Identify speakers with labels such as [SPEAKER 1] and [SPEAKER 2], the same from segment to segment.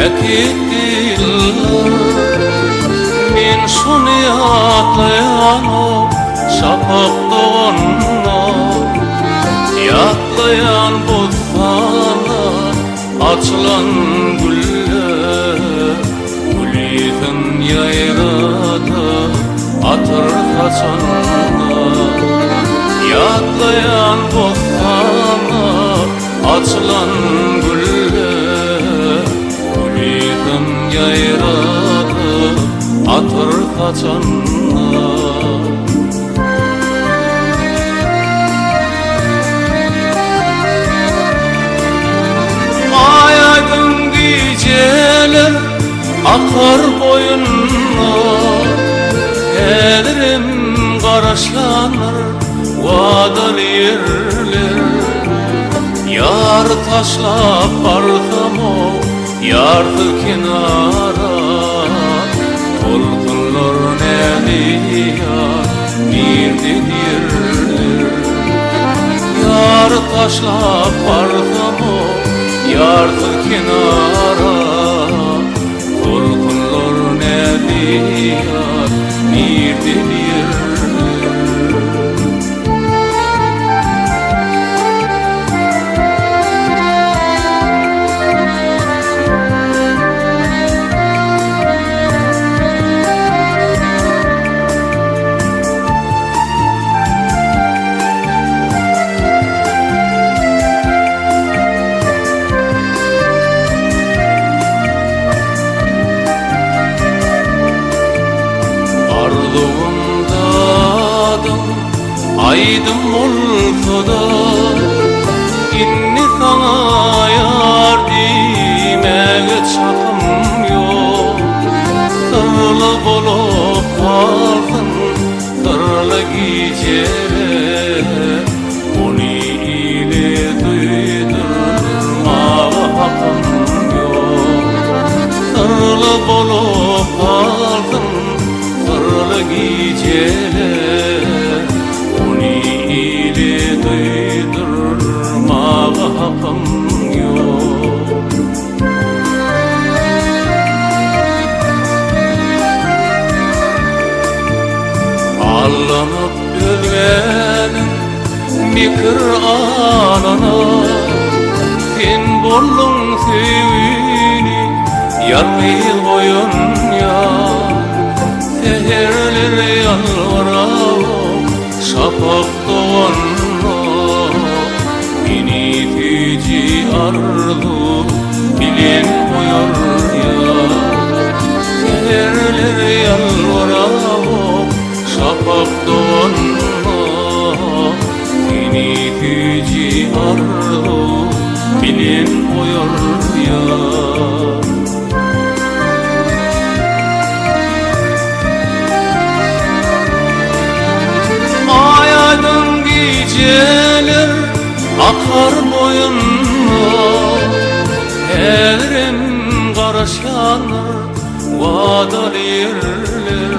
[SPEAKER 1] Ekittiler min sonu yatlayan o şafak doğanla, yatlayan bozsalar açılan güller, gülüdün yayrada atır kaçanlar. Yatlayan bozsalar açılan güller, gülüdün yayrada atır kaçanlar. Ayaydın geceler akar boyunla, gelirim karışanır vadalı yerler. Yar taşlap bardam o yardı kenara, tolkunlar neliyar mirdi yerler. Yar taşlap bardam o yardı kenara, tolkunlar neliyar mirdi yerler. Aydım olsa da inni sana yar demeye çapım yok. Sırlı bulup kaldın sırlı geceler, onu ile duydurmaya hakkım yok. Sırlı bulup kaldın sırlı geceler, ile duydurmaya hakkım yok. Allanıp ölmenin mikir anana, sen bollun sevini yarmay koyun ya. Seherleri yalvarağım şafak doğanla, beni tüci arzu bilen koyar ya. Seherleri yalvarağım şafak doğanla, beni tüci arzu bilen koyar ya. Geceler akar boyunla, gelirim karışanır vadalı yerler.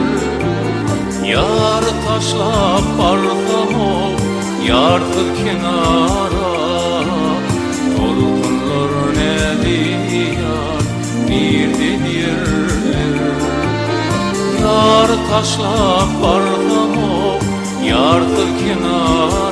[SPEAKER 1] Yar taşlap bardam o yardı kenara, tolkunlar neliyar mirdi yerler. Yar taşlap bardam o yardı kenara,